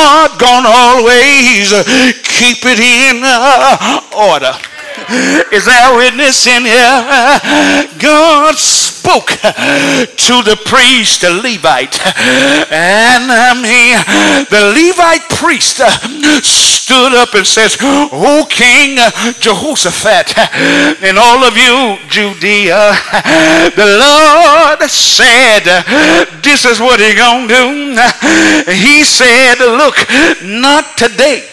God gonna always keep it in order. Is there a witness in here? God spoke to the priest, the Levite, and the Levite priest stood up and says, "O King Jehoshaphat, and all of you Judea, the Lord said, this is what He's gonna do." He said, "Look, not today."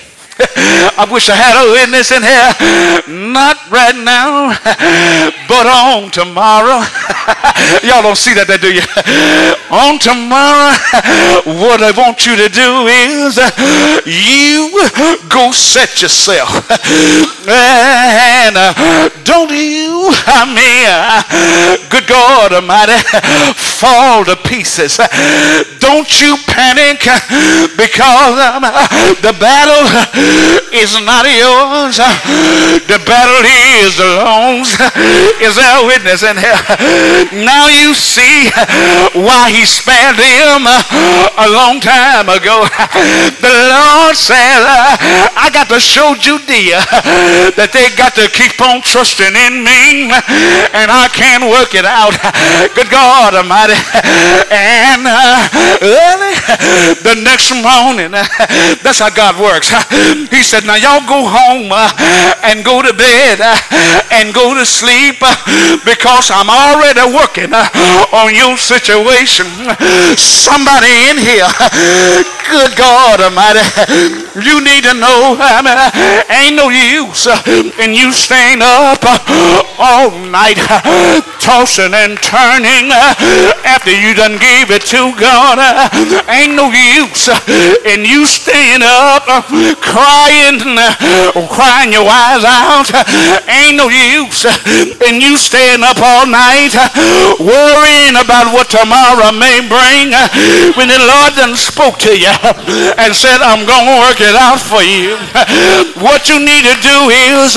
I wish I had a witness in here. Not right now, but on tomorrow. Y'all don't see that, do you? On tomorrow, what I want you to do is you go set yourself. And don't you, good God Almighty, fall to pieces. Don't you panic, because the battle is not yours. The battle is the Lord's. Is there a witness in here? Now you see why He spared them a long time ago. The Lord said, I got to show Judea that they got to keep on trusting in me, and I can work it out. Good God Almighty. And early the next morning, that's how God works. He said, now y'all go home and go to bed and go to sleep, because I'm already working on your situation. Somebody in here, good God Almighty, you need to know, ain't no use in you staying up all night tossing and turning after you done gave it to God. Ain't no use in you staying up crying your eyes out. Ain't no use in you staying up all night worrying about what tomorrow may bring, when the Lord done spoke to you and said, I'm gonna work it out for you. What you need to do is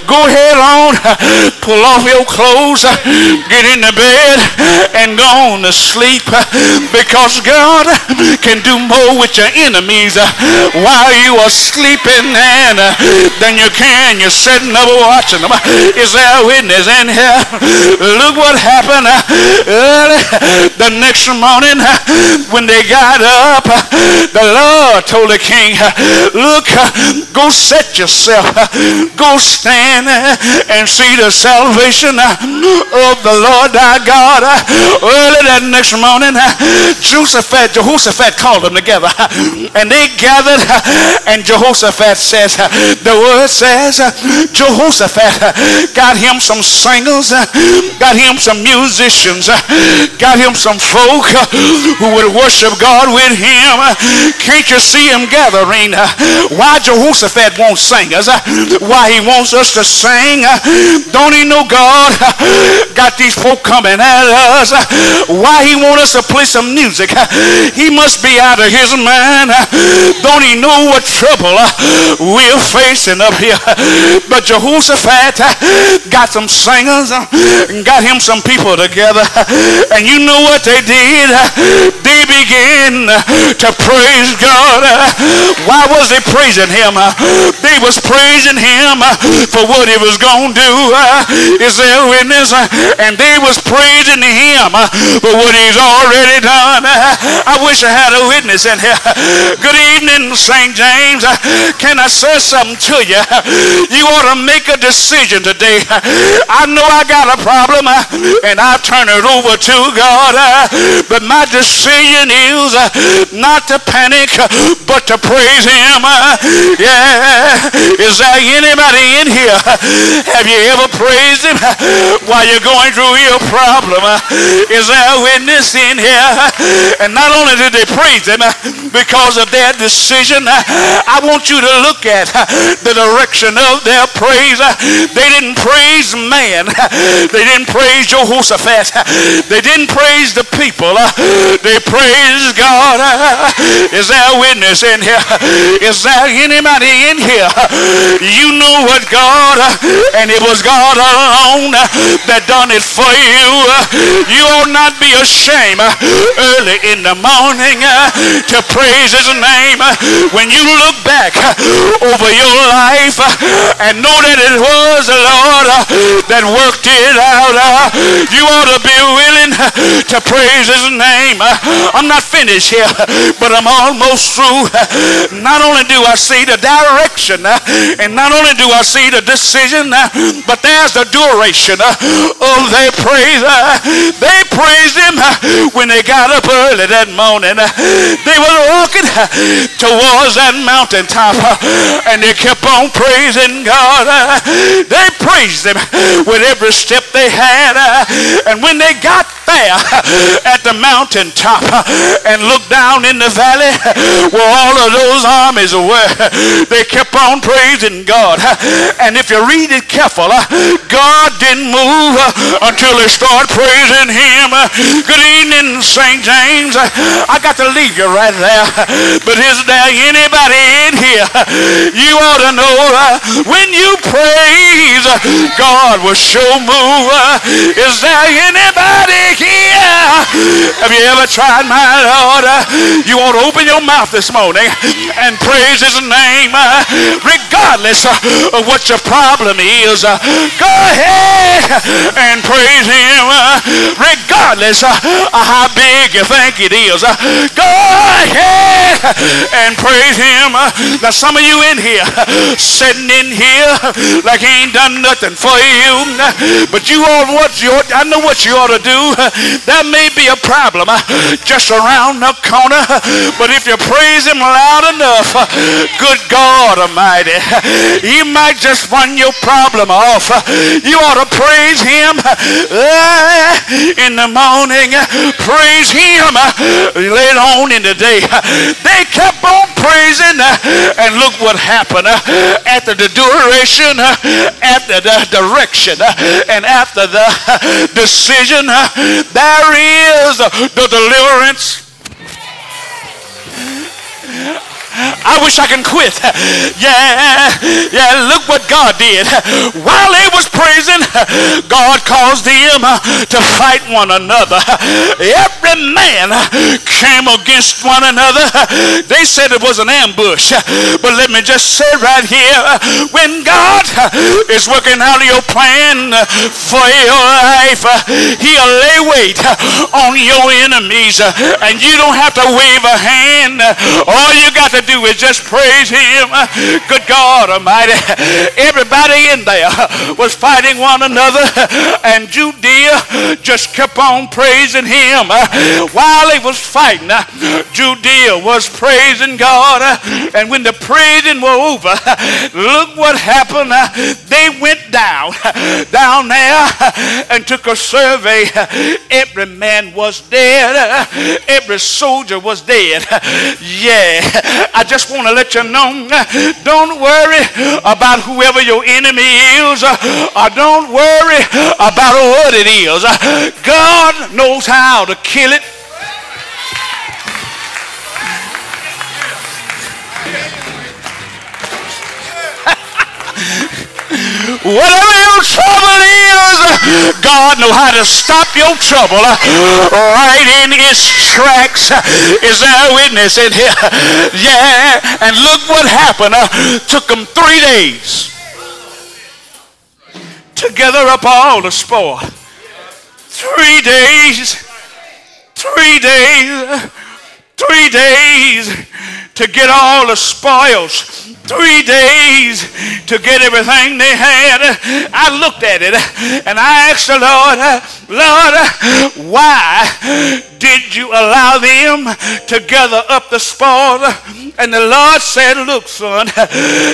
go ahead on, pull off your clothes, get in the bed and go on to sleep, because God can do more with your enemies while you are sleeping than you can. You're sitting up watching them. Is there a witness in here? Look what happened early the next morning when they got up. The Lord told the king, look, go set yourself, go stand and see the salvation of the Lord thy God. Early that next morning, Jehoshaphat called them together, and they gathered, and Jehoshaphat says, the word says, Jehoshaphat got him some singers, got him some musicians, got him some folk who would worship God with him. Can't you see him gathering? Why Jehoshaphat wants singers? Why he wants us to sing? Don't he know God got these folk coming at us? Why he want us to play some music? He must be out of his mind. Don't he know what trouble we're facing up here? But Jehoshaphat got some singers, got him some people together, and you know what they did? They began to praise God. Why was they praising him? They was praising him for what he was going to do. Is there a witness? And they was praising him for what he's already done. I wish I had a witness in here. Good evening, St. James. Can I say something to you? You ought to make a decision today. I know I got a problem and I'll turn it over to God, but my decision is not to panic but to praise him. Yeah. Is there anybody in here? Have you ever praised him while you're going through your problem? Is there a witness in here? And not only did they praise him because of their decision, I want you to look at the direction of their praise. They didn't praise man. They didn't praise Jehoshaphat. They didn't praise the people. They praised God. Is there a witness in here? Is there anybody in here? You know what God, and it was God alone that done it for you. You ought not be ashamed early in the morning to praise his name. When you look back over your life and know that it was the Lord that worked it out, you ought to be willing to praise his name. I'm not finished here, but I'm almost through. Not only do I see the direction, and not only do I see the decision, but there's the duration of their praise. They praised him when they got up early that morning. They were walking towards that mountaintop, and they kept on praising God. They praised him with every step they had, and when they got there at the mountaintop and looked down in the valley where all of those armies were, they kept on praising God. And if you read it careful, God didn't move until they started praising him. Good evening, St. James. I got to leave you right there, but is there anybody in here? You ought to know when you praise, God will sure move. Is there anybody here? Have you ever tried, my Lord? You ought to open your mouth this morning and praise his name regardless of what your problem is. Go ahead and praise him regardless of how big you think it is. Go ahead and praise him. Now some of you in here sitting in here like he ain't done nothing for you, but you ought I know what you ought to do. There may be a problem just around the corner, but if you praise him loud enough, good God Almighty, he might just run your problem off. You ought to praise him in the morning, praise him later on in the day. They kept on praising, and look what happened after the duration, after the direction, and after the decision, there is the deliverance. I wish I can quit. Yeah, look what God did. While they was praising, God caused them to fight one another. Every man came against one another. They said it was an ambush, but let me just say right here, when God is working out your plan for your life, he'll lay weight on your enemies, and you don't have to wave a hand. All you got to do is just praise him. Good God Almighty, everybody in there was fighting one another, and Judea just kept on praising him. While they was fighting, Judea was praising God, and when the praising was over, look what happened. They went down there and took a survey. Every man was dead. Every soldier was dead. Yeah, I just want to let you know, don't worry about whoever your enemy is, or don't worry about what it is. God knows how to kill it. Whatever your trouble is, God knows how to stop your trouble right in its tracks. Is there a witness in here? Yeah, and look what happened. Took them 3 days to gather up all the spoil. 3 days. 3 days. 3 days to get all the spoils. 3 days to get everything they had. I looked at it and I asked the Lord, Lord, why did you allow them to gather up the spoil? And the Lord said, look, son,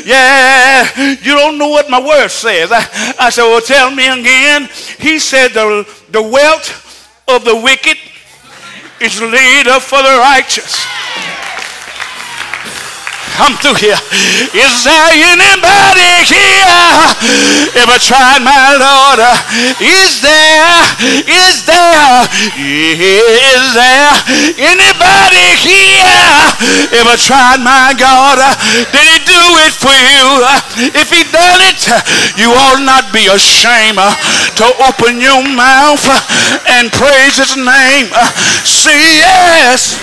yeah, you don't know what my word says. I said, well, tell me again. He said, the wealth of the wicked is laid up for the righteous. come through here. Is there anybody here ever tried my Lord? Is there anybody here ever tried my God? Did he do it for you? If he done it, you ought not be ashamed to open your mouth and praise his name. Say yes.